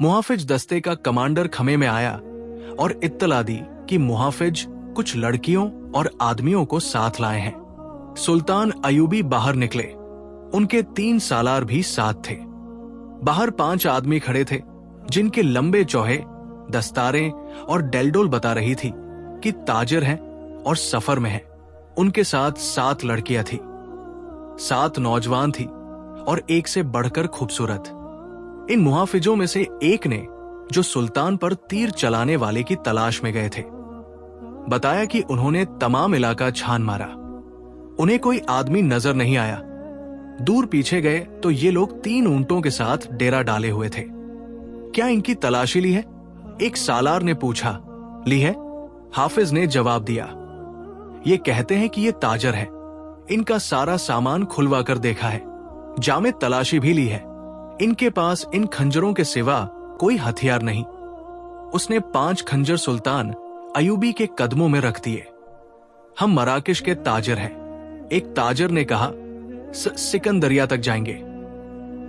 मुहाफिज दस्ते का कमांडर खमे में आया और इत्तला दी कि मुहाफिज कुछ लड़कियों और आदमियों को साथ लाए हैं। सुल्तान अयूबी बाहर निकले। उनके 3 सालार भी साथ थे। बाहर 5 आदमी खड़े थे जिनके लंबे चौहे दस्तारें और डेलडोल बता रही थी कि ताजिर हैं और सफर में हैं। उनके साथ 7 लड़कियां थी। 7 नौजवान थी और एक से बढ़कर खूबसूरत। इन मुहाफिजों में से एक ने, जो सुल्तान पर तीर चलाने वाले की तलाश में गए थे, बताया कि उन्होंने तमाम इलाका छान मारा। उन्हें कोई आदमी नजर नहीं आया। दूर पीछे गए तो ये लोग 3 ऊंटों के साथ डेरा डाले हुए थे। क्या इनकी तलाशी ली है? एक सालार ने पूछा। ली है, हाफिज ने जवाब दिया। ये कहते हैं कि ये ताजर है। इनका सारा सामान खुलवा कर देखा है, जामे तलाशी भी ली है। इनके पास इन खंजरों के सिवा कोई हथियार नहीं। उसने 5 खंजर सुल्तान अयूबी के कदमों में रख दिए। हम मराकिश के ताजर हैं। एक ताजर ने कहा, सिकंदरिया तक जाएंगे।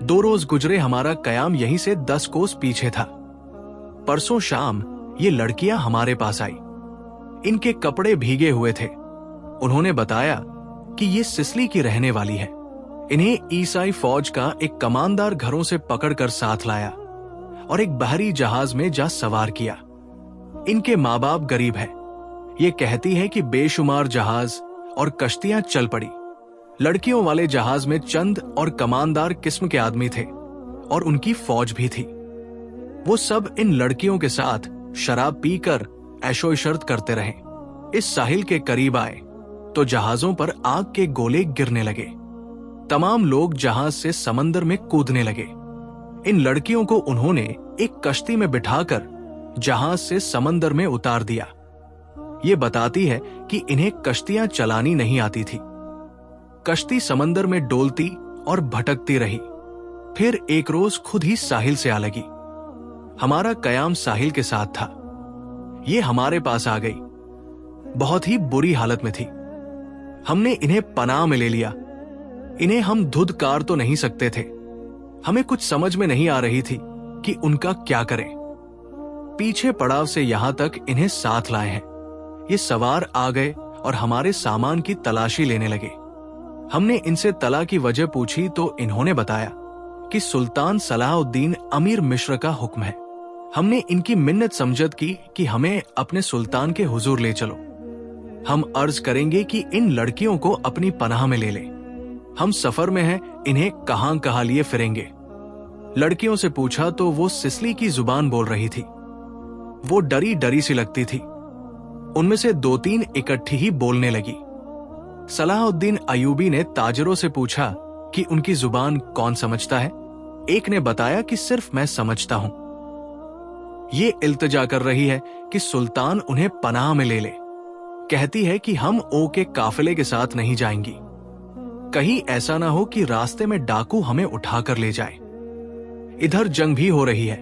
2 रोज गुजरे, हमारा कयाम यहीं से 10 कोस पीछे था। परसों शाम ये लड़कियां हमारे पास आई। इनके कपड़े भीगे हुए थे। उन्होंने बताया कि ये सिसली की रहने वाली है। इन्हें ईसाई फौज का एक कमानदार घरों से पकड़कर साथ लाया और एक बहरी जहाज में जा सवार किया। इनके माँ बाप गरीब हैं। ये कहती है कि बेशुमार जहाज और कश्तियां चल पड़ी। लड़कियों वाले जहाज में चंद और कमानदार किस्म के आदमी थे और उनकी फौज भी थी। वो सब इन लड़कियों के साथ शराब पीकर ऐशो-इशरत करते रहे। इस साहिल के करीब आए तो जहाजों पर आग के गोले गिरने लगे। तमाम लोग जहाज से समंदर में कूदने लगे। इन लड़कियों को उन्होंने एक कश्ती में बिठाकर जहाज से समंदर में उतार दिया। ये बताती है कि इन्हें कश्तियां चलानी नहीं आती थी। कश्ती समंदर में डोलती और भटकती रही। फिर एक रोज खुद ही साहिल से आ लगी। हमारा कयाम साहिल के साथ था। ये हमारे पास आ गई। बहुत ही बुरी हालत में थी। हमने इन्हें पनाह में ले लिया। इन्हें हम धुदकार तो नहीं सकते थे। हमें कुछ समझ में नहीं आ रही थी कि उनका क्या करें। पीछे पड़ाव से यहां तक इन्हें साथ लाए हैं। ये सवार आ गए और हमारे सामान की तलाशी लेने लगे। हमने इनसे तला की वजह पूछी तो इन्होंने बताया कि सुल्तान सलाहुद्दीन अमीर मिस्र का हुक्म है। हमने इनकी मिन्नत समझत की कि हमें अपने सुल्तान के हुजूर ले चलो। हम अर्ज करेंगे कि इन लड़कियों को अपनी पनाह में ले लें। हम सफर में हैं, इन्हें कहां कहां लिए फिरेंगे। लड़कियों से पूछा तो वो सिसली की जुबान बोल रही थी। वो डरी डरी सी लगती थी। उनमें से 2-3 इकट्ठी ही बोलने लगी। सलाहुद्दीन अयूबी ने ताजरों से पूछा कि उनकी जुबान कौन समझता है। एक ने बताया कि सिर्फ मैं समझता हूं। ये इल्तिजा कर रही है कि सुल्तान उन्हें पनाह में ले ले। कहती है कि हम ओ के काफिले के साथ नहीं जाएंगी। कहीं ऐसा ना हो कि रास्ते में डाकू हमें उठाकर ले जाए। इधर जंग भी हो रही है।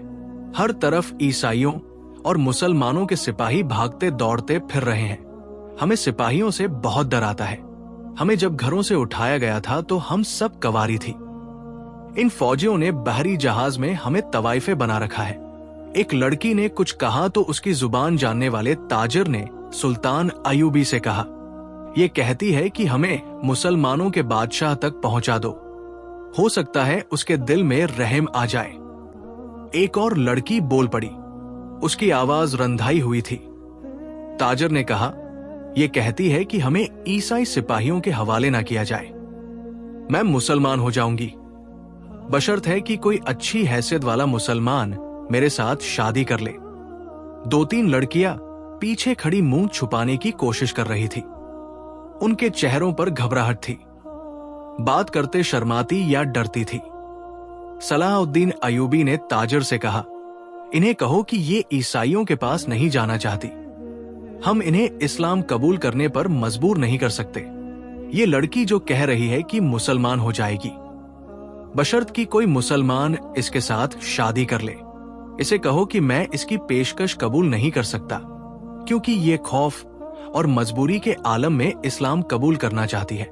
हर तरफ ईसाइयों और मुसलमानों के सिपाही भागते दौड़ते फिर रहे हैं। हमें सिपाहियों से बहुत डर आता है। हमें जब घरों से उठाया गया था तो हम सब कवारी थी। इन फौजियों ने बहरी जहाज में हमें तवाइफे बना रखा है। एक लड़की ने कुछ कहा तो उसकी जुबान जानने वाले ताजिर ने सुल्तान अयूबी से कहा, ये कहती है कि हमें मुसलमानों के बादशाह तक पहुंचा दो। हो सकता है उसके दिल में रहम आ जाए। एक और लड़की बोल पड़ी। उसकी आवाज रंधाई हुई थी। ताजिर ने कहा, यह कहती है कि हमें ईसाई सिपाहियों के हवाले ना किया जाए। मैं मुसलमान हो जाऊंगी, बशर्त है कि कोई अच्छी हैसियत वाला मुसलमान मेरे साथ शादी कर ले। 2-3 लड़कियां पीछे खड़ी मुंह छुपाने की कोशिश कर रही थी। उनके चेहरों पर घबराहट थी। बात करते शर्माती या डरती थी। सलाहुद्दीन अयूबी ने ताजिर से कहा, इन्हें कहो कि ये ईसाइयों के पास नहीं जाना चाहती। हम इन्हें इस्लाम कबूल करने पर मजबूर नहीं कर सकते। ये लड़की जो कह रही है कि मुसलमान हो जाएगी, बशर्त कि कोई मुसलमान इसके साथ शादी कर ले। इसे कहो कि मैं इसकी पेशकश कबूल नहीं कर सकता, क्योंकि ये खौफ और मजबूरी के आलम में इस्लाम कबूल करना चाहती है।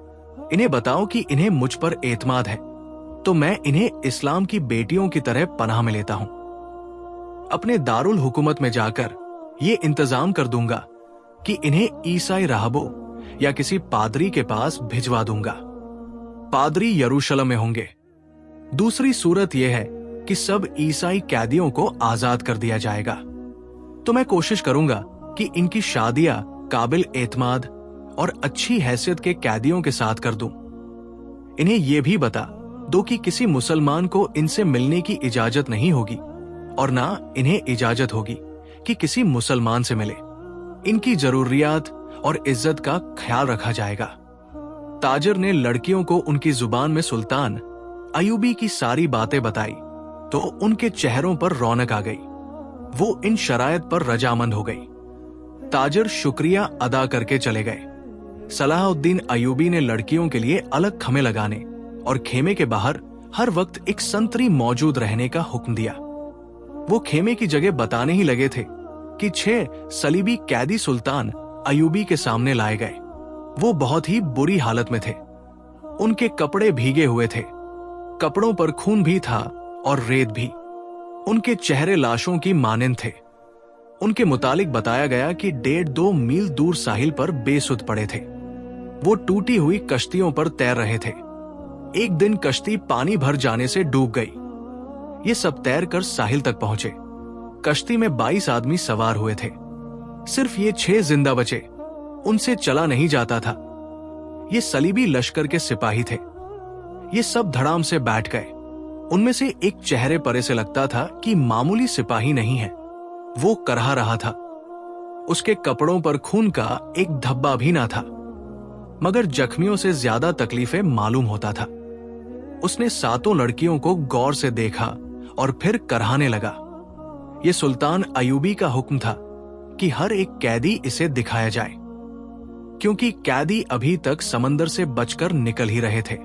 इन्हें बताओ कि इन्हें मुझ पर एतमाद है, तो मैं इन्हें इस्लाम की बेटियों की तरह पनाह में लेता हूं। अपने दारुल हुकूमत में जाकर ये इंतजाम कर दूंगा कि इन्हें ईसाई राहबों या किसी पादरी के पास भिजवा दूंगा। पादरी यरूशलेम में होंगे। दूसरी सूरत यह है कि सब ईसाई कैदियों को आजाद कर दिया जाएगा। तो मैं कोशिश करूंगा कि इनकी शादियां काबिल एतमाद और अच्छी हैसियत के कैदियों के साथ कर दूं। इन्हें यह भी बता दो कि किसी मुसलमान को इनसे मिलने की इजाजत नहीं होगी और ना इन्हें इजाजत होगी कि किसी मुसलमान से मिले। इनकी जरूरियात और इज्जत का ख्याल रखा जाएगा। ताजिर ने लड़कियों को उनकी जुबान में सुल्तान अयूबी की सारी बातें बताई तो उनके चेहरों पर रौनक आ गई। वो इन शरायत पर रजामंद हो गई। ताजिर शुक्रिया अदा करके चले गए। सलाहुद्दीन अयूबी ने लड़कियों के लिए अलग खमे लगाने और खेमे के बाहर हर वक्त एक संतरी मौजूद रहने का हुक्म दिया। वो खेमे की जगह बताने ही लगे थे कि 6 सलीबी कैदी सुल्तान अयूबी के सामने लाए गए। वो बहुत ही बुरी हालत में थे। उनके कपड़े भीगे हुए थे, कपड़ों पर खून भी था और रेत भी। उनके चेहरे लाशों की मानंद थे। उनके मुतालिक बताया गया कि 1.5-2 मील दूर साहिल पर बेसुध पड़े थे। वो टूटी हुई कश्तियों पर तैर रहे थे। एक दिन कश्ती पानी भर जाने से डूब गई। ये सब तैर कर साहिल तक पहुंचे। कश्ती में 22 आदमी सवार हुए थे। सिर्फ ये 6 जिंदा बचे। उनसे चला नहीं जाता था। ये सलीबी लश्कर के सिपाही थे। ये सब धड़ाम से बैठ गए। उनमें से एक चेहरे पर से लगता था कि मामूली सिपाही नहीं है। वो करहा रहा था। उसके कपड़ों पर खून का एक धब्बा भी ना था, मगर जख्मियों से ज्यादा तकलीफें मालूम होता था। उसने 7 लड़कियों को गौर से देखा और फिर करहाने लगा। यह सुल्तान अयूबी का हुक्म था कि हर एक कैदी इसे दिखाया जाए, क्योंकि कैदी अभी तक समंदर से बचकर निकल ही रहे थे।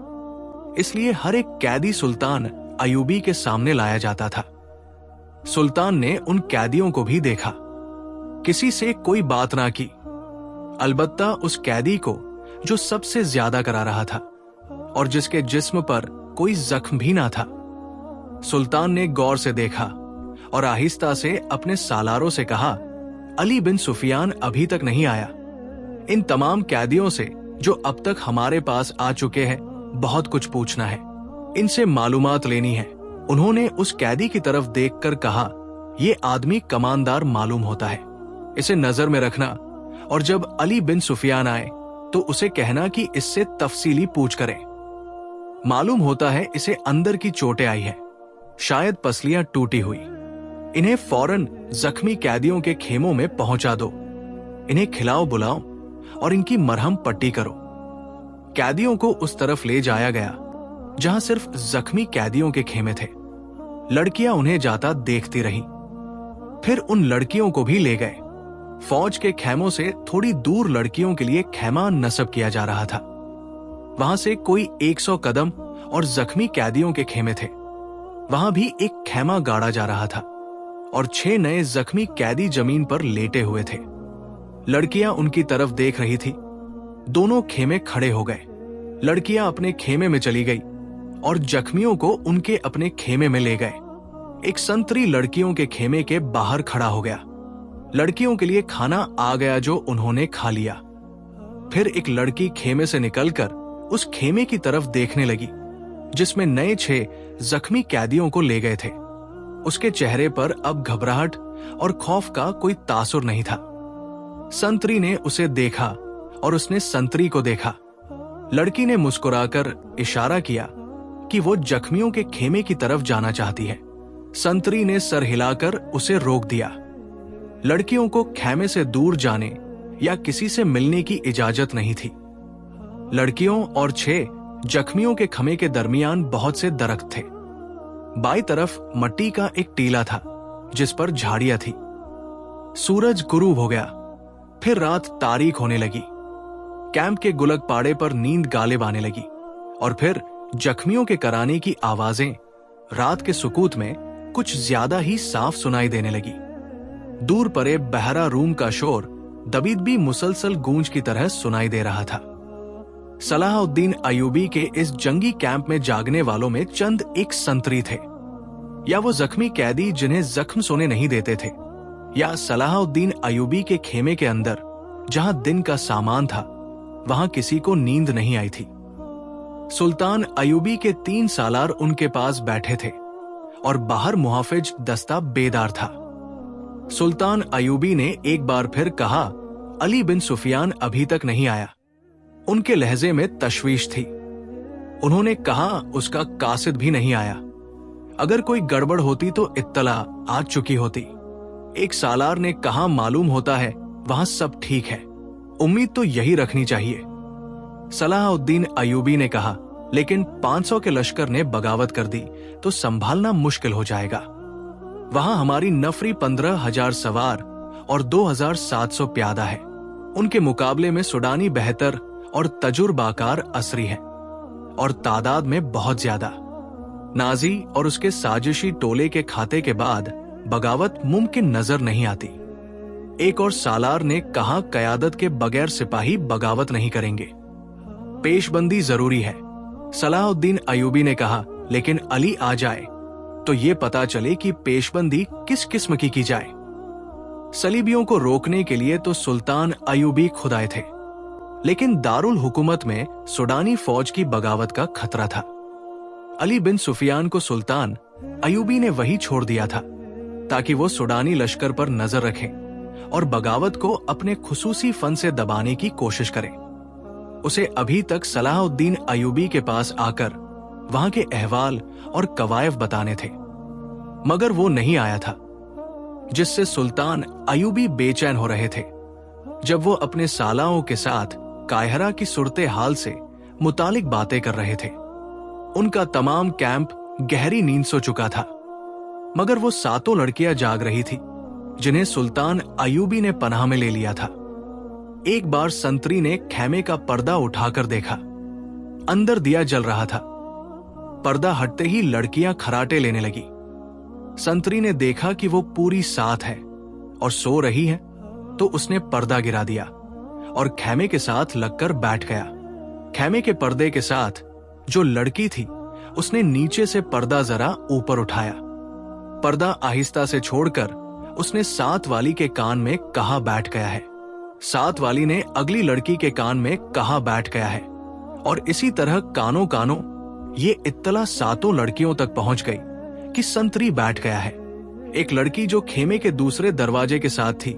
इसलिए हर एक कैदी सुल्तान अयूबी के सामने लाया जाता था। सुल्तान ने उन कैदियों को भी देखा। किसी से कोई बात ना की, अलबत्ता उस कैदी को जो सबसे ज्यादा करा रहा था और जिसके जिस्म पर कोई जख्म भी ना था। सुल्तान ने गौर से देखा और आहिस्ता से अपने सालारों से कहा, अली बिन सुफियान अभी तक नहीं आया। इन तमाम कैदियों से जो अब तक हमारे पास आ चुके हैं बहुत कुछ पूछना है, इनसे मालूमात लेनी है। उन्होंने उस कैदी की तरफ देखकर कहा, यह आदमी कमानदार मालूम होता है, इसे नजर में रखना और जब अली बिन सुफियान आए तो उसे कहना कि इससे तफसीली पूछ करें। मालूम होता है इसे अंदर की चोटें आई है, शायद पसलियां टूटी हुई। इन्हें फौरन जख्मी कैदियों के खेमों में पहुंचा दो। इन्हें खिलाओ बुलाओ और इनकी मरहम पट्टी करो। कैदियों को उस तरफ ले जाया गया जहां सिर्फ जख्मी कैदियों के खेमे थे। लड़कियां उन्हें जाता देखती रहीं। फिर उन लड़कियों को भी ले गए। फौज के खेमों से थोड़ी दूर लड़कियों के लिए खेमा नस्ब किया जा रहा था। वहां से कोई 100 कदम और जख्मी कैदियों के खेमे थे। वहां भी एक खेमा गाड़ा जा रहा था और 6 नए जख्मी कैदी जमीन पर लेटे हुए थे। लड़कियां उनकी तरफ देख रही थी। दोनों खेमे खड़े हो गए। लड़कियां अपने खेमे में चली गई और जख्मियों को उनके अपने खेमे में ले गए। एक संतरी लड़कियों के खेमे के बाहर खड़ा हो गया। लड़कियों के लिए खाना आ गया जो उन्होंने खा लिया। फिर एक लड़की खेमे से निकलकर उस खेमे की तरफ देखने लगी जिसमें नए 6 जख्मी कैदियों को ले गए थे। उसके चेहरे पर अब घबराहट और खौफ का कोई तासुर नहीं था। संतरी ने उसे देखा और उसने संतरी को देखा। लड़की ने मुस्कुराकर इशारा किया कि वो जख्मियों के खेमे की तरफ जाना चाहती है। संतरी ने सर हिलाकर उसे रोक दिया। लड़कियों को खेमे से दूर जाने या किसी से मिलने की इजाजत नहीं थी। लड़कियों और 6 जख्मियों के खमे के दरमियान बहुत से दरख्त थे। बाईं तरफ मट्टी का एक टीला था जिस पर झाड़ियां थी। सूरज गुरूब हो गया। फिर रात तारीक होने लगी। कैंप के गुलक पाड़े पर नींद गालिब आने लगी और फिर जख्मियों के कराने की आवाजें रात के सुकूत में कुछ ज्यादा ही साफ सुनाई देने लगी। दूर परे बहरा रूम का शोर दबीदबी मुसलसल गूंज की तरह सुनाई दे रहा था। सलाहुद्दीन अयूबी के इस जंगी कैंप में जागने वालों में चंद एक संतरी थे। या वो जख्मी कैदी जिन्हें जख्म सोने नहीं देते थे, या सलाहुद्दीन अयूबी के खेमे के अंदर जहां दिन का सामान था वहां किसी को नींद नहीं आई थी। सुल्तान अयूबी के 3 सालार उनके पास बैठे थे और बाहर मुहाफिज दस्ता बेदार था। सुल्तान अयूबी ने एक बार फिर कहा, अली बिन सुफियान अभी तक नहीं आया। उनके लहजे में तशवीश थी। उन्होंने कहा, उसका कासिद भी नहीं आया। अगर कोई गड़बड़ होती तो इत्तला आ चुकी होती। एक सालार ने कहा, मालूम होता है वहां सब ठीक है, उम्मीद तो यही रखनी चाहिए। सलाहुद्दीन अयूबी ने कहा, लेकिन 500 के लश्कर ने बगावत कर दी तो संभालना मुश्किल हो जाएगा। वहां हमारी नफरी 15,000 सवार और 2,700 प्यादा है। उनके मुकाबले में सुडानी बेहतर और तजुर्बाकार असरी है और तादाद में बहुत ज्यादा। नाजी और उसके साजिशी टोले के खाते के बाद बगावत मुमकिन नजर नहीं आती। एक और सालार ने कहा, कयादत के बगैर सिपाही बगावत नहीं करेंगे, पेशबंदी जरूरी है। सलाहुद्दीन अयूबी ने कहा, लेकिन अली आ जाए तो ये पता चले कि पेशबंदी किस किस्म की जाए। सलीबियों को रोकने के लिए तो सुल्तान अयूबी खुद आए थे, लेकिन दारुल हुकूमत में सुडानी फौज की बगावत का खतरा था। अली बिन सुफियान को सुल्तान अयूबी ने वही छोड़ दिया था ताकि वो सुडानी लश्कर पर नजर रखें और बगावत को अपने खुसूसी फन से दबाने की कोशिश करें। उसे अभी तक सलाहुद्दीन अयूबी के पास आकर वहां के अहवाल और कवायफ बताने थे, मगर वो नहीं आया था, जिससे सुल्तान अयूबी बेचैन हो रहे थे। जब वो अपने सालाओं के साथ कायहरा की सूरते हाल से मुतालिक बातें कर रहे थे, उनका तमाम कैंप गहरी नींद सो चुका था, मगर वो 7 लड़कियां जाग रही थी जिन्हें सुल्तान अयूबी ने पनाह में ले लिया था। एक बार संतरी ने खेमे का पर्दा उठाकर देखा, अंदर दिया जल रहा था। पर्दा हटते ही लड़कियां खराटे लेने लगी। संतरी ने देखा कि वो पूरी साथ है और सो रही है, तो उसने पर्दा गिरा दिया और खेमे के साथ लगकर बैठ गया। खेमे के पर्दे के साथ जो लड़की थी उसने नीचे से पर्दा जरा ऊपर उठाया। पर्दा आहिस्ता से छोड़कर उसने 7 वाली के कान में कहा बैठ गया है। 7 वाली ने अगली लड़की के कान में कहा बैठ गया है, और इसी तरह कानों कानों ये इत्तला 7 लड़कियों तक पहुंच गई कि संतरी बैठ गया है। एक लड़की जो खेमे के दूसरे दरवाजे के साथ थी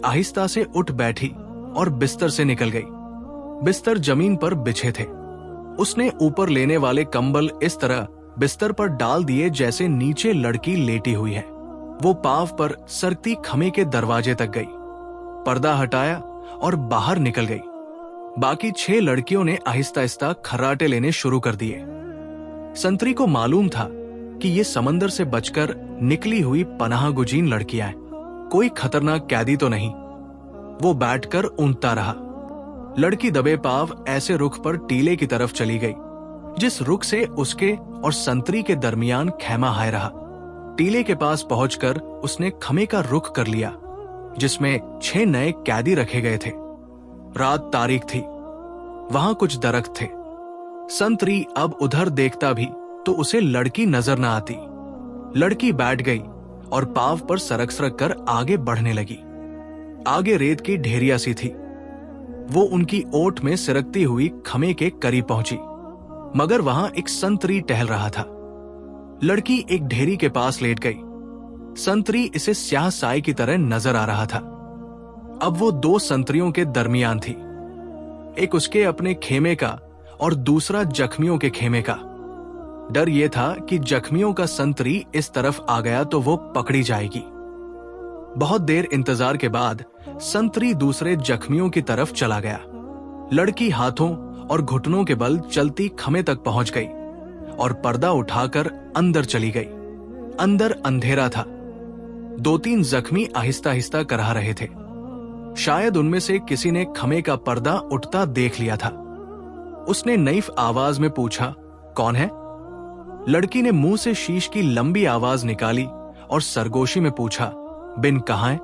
आहिस्ता से उठ बैठी और बिस्तर से निकल गई। बिस्तर जमीन पर बिछे थे। उसने ऊपर लेने वाले कंबल इस तरह बिस्तर पर डाल दिए जैसे नीचे लड़की लेटी हुई है। वो पांव पर सरकती खमे के दरवाजे तक गई, पर्दा हटाया और बाहर निकल गई। बाकी 6 लड़कियों ने आहिस्ता आहिस्ता खर्राटे लेने शुरू कर दिए। संतरी को मालूम था कि ये समंदर से बचकर निकली हुई पनाह गुजीन लड़कियां हैं, कोई खतरनाक कैदी तो नहीं। वो बैठकर ऊँटता रहा। लड़की दबे पाव ऐसे रुख पर टीले की तरफ चली गई जिस रुख से उसके और संतरी के दरमियान खेमा हाय रहा। टीले के पास पहुंचकर उसने खमे का रुख कर लिया जिसमें 6 नए कैदी रखे गए थे। रात तारीख थी, वहां कुछ दरख्त थे। संतरी अब उधर देखता भी तो उसे लड़की नजर न आती। लड़की बैठ गई और पाव पर सरक सरक कर आगे बढ़ने लगी। आगे रेत की ढेरिया सी थी। वो उनकी ओट में सिरकती हुई खमे के करीब पहुंची, मगर वहां एक संतरी टहल रहा था। लड़की एक ढेरी के पास लेट गई। संतरी इसे स्याह साई की तरह नजर आ रहा था। अब वो 2 संतरियों के दरमियान थी, एक उसके अपने खेमे का और दूसरा जख्मियों के खेमे का। डर ये था कि जख्मियों का संतरी इस तरफ आ गया तो वो पकड़ी जाएगी। बहुत देर इंतजार के बाद संतरी दूसरे जख्मियों की तरफ चला गया। लड़की हाथों और घुटनों के बल चलती खमे तक पहुंच गई और पर्दा उठाकर अंदर चली गई। अंदर अंधेरा था। 2-3 जख्मी आहिस्ता आहिस्ता करहा रहे थे। शायद उनमें से किसी ने खमे का पर्दा उठता देख लिया था। उसने नईफ आवाज में पूछा, कौन है? लड़की ने मुंह से शीश की लंबी आवाज निकाली और सरगोशी में पूछा, बिन कहाँ है?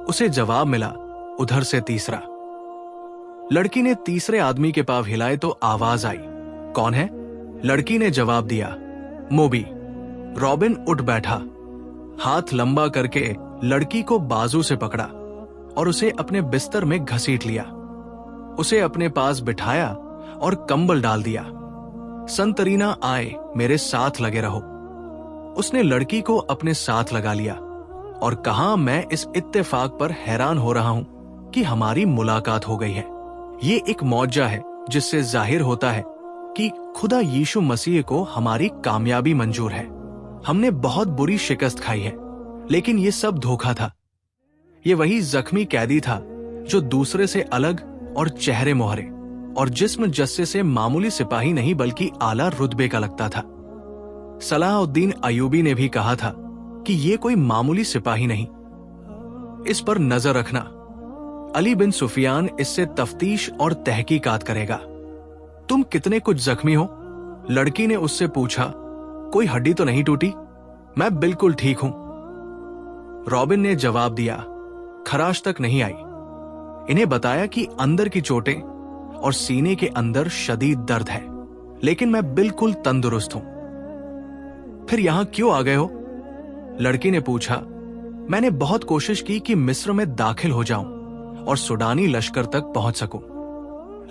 उसे जवाब मिला, उधर से तीसरा। लड़की ने तीसरे आदमी के पांव हिलाए तो आवाज आई, कौन है? लड़की ने जवाब दिया, मोबी। रॉबिन उठ बैठा, हाथ लंबा करके लड़की को बाजू से पकड़ा और उसे अपने बिस्तर में घसीट लिया। उसे अपने पास बिठाया और कंबल डाल दिया। संतरीना आए, मेरे साथ लगे रहो। उसने लड़की को अपने साथ लगा लिया और कहा, मैं इस इत्तेफाक पर हैरान हो रहा हूं कि हमारी मुलाकात हो गई है। ये एक मौजा है जिससे जाहिर होता है कि खुदा यीशु मसीह को हमारी कामयाबी मंजूर है। हमने बहुत बुरी शिकस्त खाई है, लेकिन ये सब धोखा था। ये वही जख्मी कैदी था जो दूसरे से अलग और चेहरे मोहरे और जिस्म जस्से से मामूली सिपाही नहीं बल्कि आला रुतबे का लगता था। सलाहुद्दीन अयूबी ने भी कहा था कि ये कोई मामूली सिपाही नहीं, इस पर नजर रखना। अली बिन सुफियान इससे तफ्तीश और तहकीकात करेगा। तुम कितने कुछ जख्मी हो? लड़की ने उससे पूछा। कोई हड्डी तो नहीं टूटी? मैं बिल्कुल ठीक हूं, रॉबिन ने जवाब दिया। खराश तक नहीं आई। इन्हें बताया कि अंदर की चोटें और सीने के अंदर शदीद दर्द है, लेकिन मैं बिल्कुल तंदुरुस्त हूं। फिर यहां क्यों आ गए हो? लड़की ने पूछा। मैंने बहुत कोशिश की कि मिस्र में दाखिल हो जाऊं और सुडानी लश्कर तक पहुंच सकूं,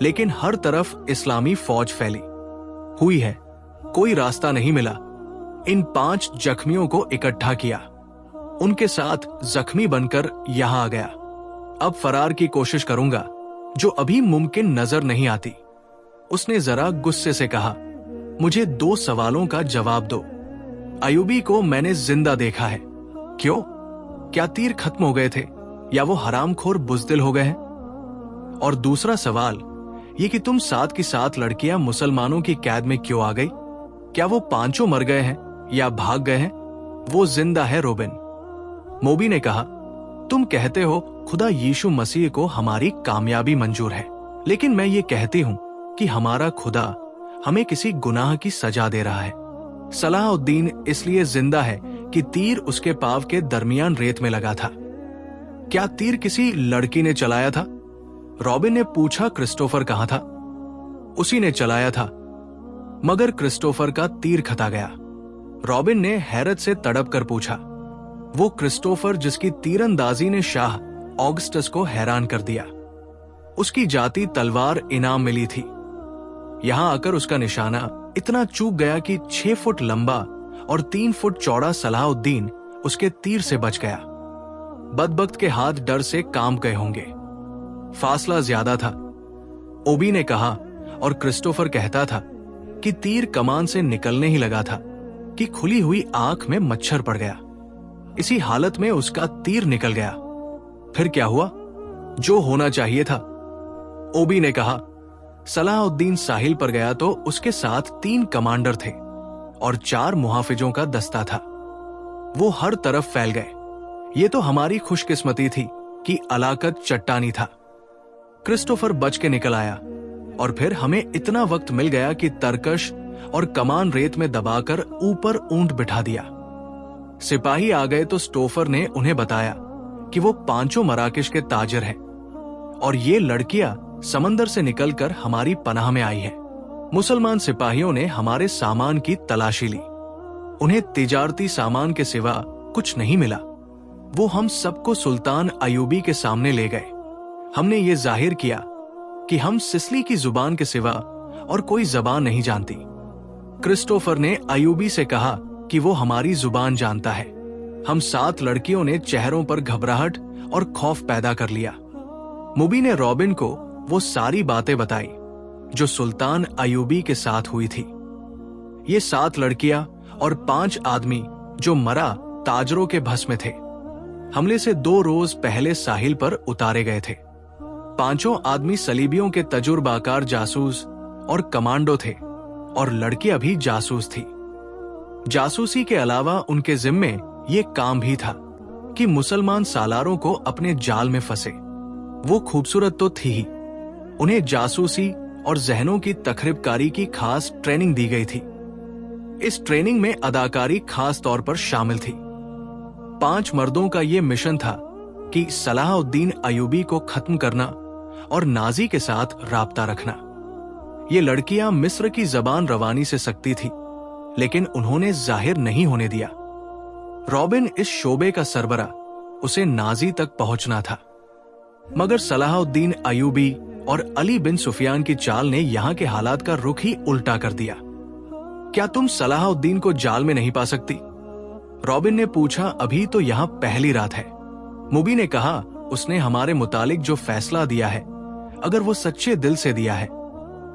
लेकिन हर तरफ इस्लामी फौज फैली हुई है, कोई रास्ता नहीं मिला। इन 5 जख्मियों को इकट्ठा किया, उनके साथ जख्मी बनकर यहां आ गया। अब फरार की कोशिश करूंगा, जो अभी मुमकिन नजर नहीं आती। उसने जरा गुस्से से कहा, मुझे 2 सवालों का जवाब दो। अयूबी को मैंने जिंदा देखा है। क्यों? क्या तीर खत्म हो गए थे या वो हरामखोर बुज़दिल हो गए हैं? और दूसरा सवाल ये कि तुम साथ की साथ लड़कियां मुसलमानों की कैद में क्यों आ गई? क्या वो 5 मर गए हैं या भाग गए हैं? वो जिंदा है रोबिन। मोबी ने कहा, तुम कहते हो खुदा यीशु मसीह को हमारी कामयाबी मंजूर है, लेकिन मैं ये कहती हूं कि हमारा खुदा हमें किसी गुनाह की सजा दे रहा है। सलाहुद्दीन इसलिए जिंदा है कि तीर उसके पांव के दरमियान रेत में लगा था। क्या तीर किसी लड़की ने चलाया था? रॉबिन ने पूछा। क्रिस्टोफर कहां था? उसी ने चलाया था, मगर क्रिस्टोफर का तीर खता गया। रॉबिन ने हैरत से तड़प कर पूछा। वो क्रिस्टोफर जिसकी तीरंदाजी ने शाह ऑगस्टस को हैरान कर दिया। उसकी जाती तलवार इनाम मिली थी। यहां आकर उसका निशाना इतना चूक गया कि 6 फुट लंबा और 3 फुट चौड़ा सलाहुद्दीन उसके तीर से बच गया। बदबख्त के हाथ डर से काम गए होंगे। फासला ज्यादा था, ओबी ने कहा, और क्रिस्टोफर कहता था कि तीर कमान से निकलने ही लगा था कि खुली हुई आंख में मच्छर पड़ गया। इसी हालत में उसका तीर निकल गया। फिर क्या हुआ? जो होना चाहिए था, ओबी ने कहा। सलाहुद्दीन साहिल पर गया तो उसके साथ 3 कमांडर थे और 4 मुहाफिजों का दस्ता था। वो हर तरफ फैल गए। ये तो हमारी खुशकिस्मती थी कि अलाकत चट्टानी था। क्रिस्टोफर बच के निकल आया और फिर हमें इतना वक्त मिल गया कि तरकश और कमान रेत में दबाकर ऊपर ऊंट बिठा दिया। सिपाही आ गए तो स्टोफर ने उन्हें बताया कि वो 5 मराकिश के ताजिर हैं और ये लड़कियां समंदर से निकलकर हमारी पनाह में आई हैं। मुसलमान सिपाहियों ने हमारे सामान की तलाशी ली। उन्हें तिजारती सामान के सिवा कुछ नहीं मिला। वो हम सबको सुल्तान अयूबी के सामने ले गए। हमने ये जाहिर किया कि हम सिसली की जुबान के सिवा और कोई जबान नहीं जानती। क्रिस्टोफर ने अयूबी से कहा कि वो हमारी जुबान जानता है। हम 7 लड़कियों ने चेहरों पर घबराहट और खौफ पैदा कर लिया। मुबी ने रॉबिन को वो सारी बातें बताई जो सुल्तान अयूबी के साथ हुई थी। ये 7 लड़कियां और 5 आदमी जो मरा ताजरों के भस्म थे, हमले से 2 रोज पहले साहिल पर उतारे गए थे। 5 आदमी सलीबियों के तजुर्बाकार जासूस और कमांडो थे और लड़कियां भी जासूस थी। जासूसी के अलावा उनके जिम्मे ये काम भी था कि मुसलमान सालारों को अपने जाल में फंसे। वो खूबसूरत तो थी ही, उन्हें जासूसी और जहनों की तखरीबकारी की खास ट्रेनिंग दी गई थी। इस ट्रेनिंग में अदाकारी खास तौर पर शामिल थी। 5 मर्दों का यह मिशन था कि सलाहुद्दीन अयूबी को खत्म करना और नाजी के साथ राब्ता रखना। ये लड़कियां मिस्र की जबान रवानी से सकती थी, लेकिन उन्होंने जाहिर नहीं होने दिया। रॉबिन इस शोबे का सरबरा, उसे नाजी तक पहुंचना था। मगर सलाहुद्दीन अयूबी और अली बिन सुफियान की चाल ने यहां के हालात का रुख ही उल्टा कर दिया। क्या तुम सलाहुद्दीन को जाल में नहीं पा सकती? रॉबिन ने पूछा। अभी तो यहां पहली रात है। मुबी ने कहा, उसने हमारे मुतालिक जो फैसला दिया है, अगर वो सच्चे दिल से दिया है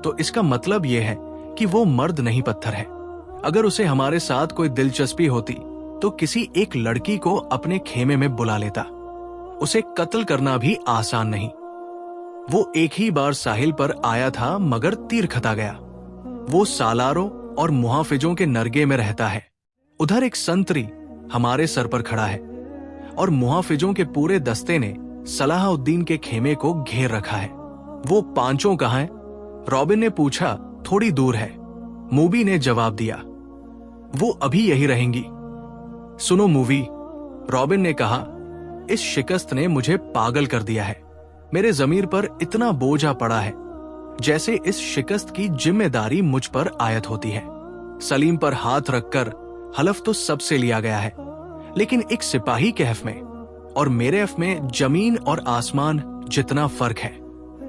तो इसका मतलब यह है कि वो मर्द नहीं पत्थर है। अगर उसे हमारे साथ कोई दिलचस्पी होती तो किसी एक लड़की को अपने खेमे में बुला लेता। उसे कत्ल करना भी आसान नहीं। वो एक ही बार साहिल पर आया था मगर तीर खता गया। वो सालारों और मुहाफिजों के नरगे में रहता है। उधर एक संतरी हमारे सर पर खड़ा है और मुहाफिजों के पूरे दस्ते ने सलाहुद्दीन के खेमे को घेर रखा है। वो पांचों कहां हैं? रॉबिन ने पूछा। थोड़ी दूर है, मूवी ने जवाब दिया। वो अभी यही रहेंगी। सुनो मूवी, रॉबिन ने कहा, इस शिकस्त ने मुझे पागल कर दिया है। मेरे जमीर पर इतना बोझ आ पड़ा है जैसे इस शिकस्त की जिम्मेदारी मुझ पर आयत होती है। सलीम पर हाथ रखकर हलफ तो सबसे लिया गया है, लेकिन एक सिपाही के हफ में और मेरे हफ में जमीन और आसमान जितना फर्क है।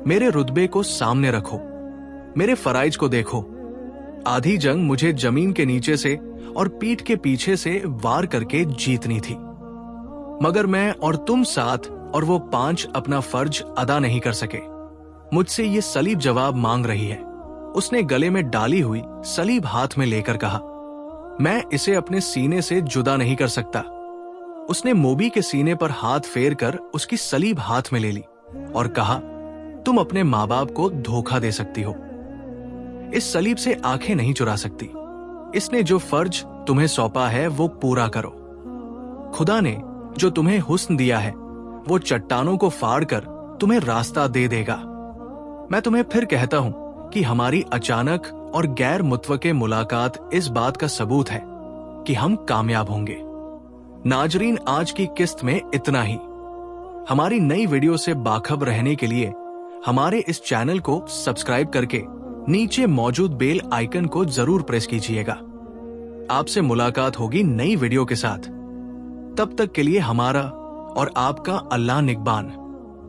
मेरे रुतबे को सामने रखो, मेरे फराइज को देखो। आधी जंग मुझे जमीन के नीचे से और पीठ के पीछे से वार करके जीतनी थी, मगर मैं और तुम साथ और वो पांच अपना फर्ज अदा नहीं कर सके। मुझसे ये सलीब जवाब मांग रही है। उसने गले में डाली हुई सलीब हाथ में लेकर कहा, मैं इसे अपने सीने से जुदा नहीं कर सकता। उसने मोबी के सीने पर हाथ फेर कर उसकी सलीब हाथ में ले ली और कहा, तुम अपने माँ बाप को धोखा दे सकती हो, इस सलीब से आंखें नहीं चुरा सकती। इसने जो फर्ज तुम्हें सौंपा है वो पूरा करो। खुदा ने जो तुम्हें हुस्न दिया है वो चट्टानों को फाड़कर तुम्हें रास्ता दे देगा। मैं तुम्हें फिर कहता हूं कि हमारी अचानक और गैर मुतवक्के मुलाकात इस बात का सबूत है कि हम कामयाब होंगे। नाजरीन, आज की किस्त में इतना ही। हमारी नई वीडियो से बाखबर रहने के लिए हमारे इस चैनल को सब्सक्राइब करके नीचे मौजूद बेल आइकन को जरूर प्रेस कीजिएगा। आपसे मुलाकात होगी नई वीडियो के साथ। तब तक के लिए हमारा और आपका अल्लाह निगबान।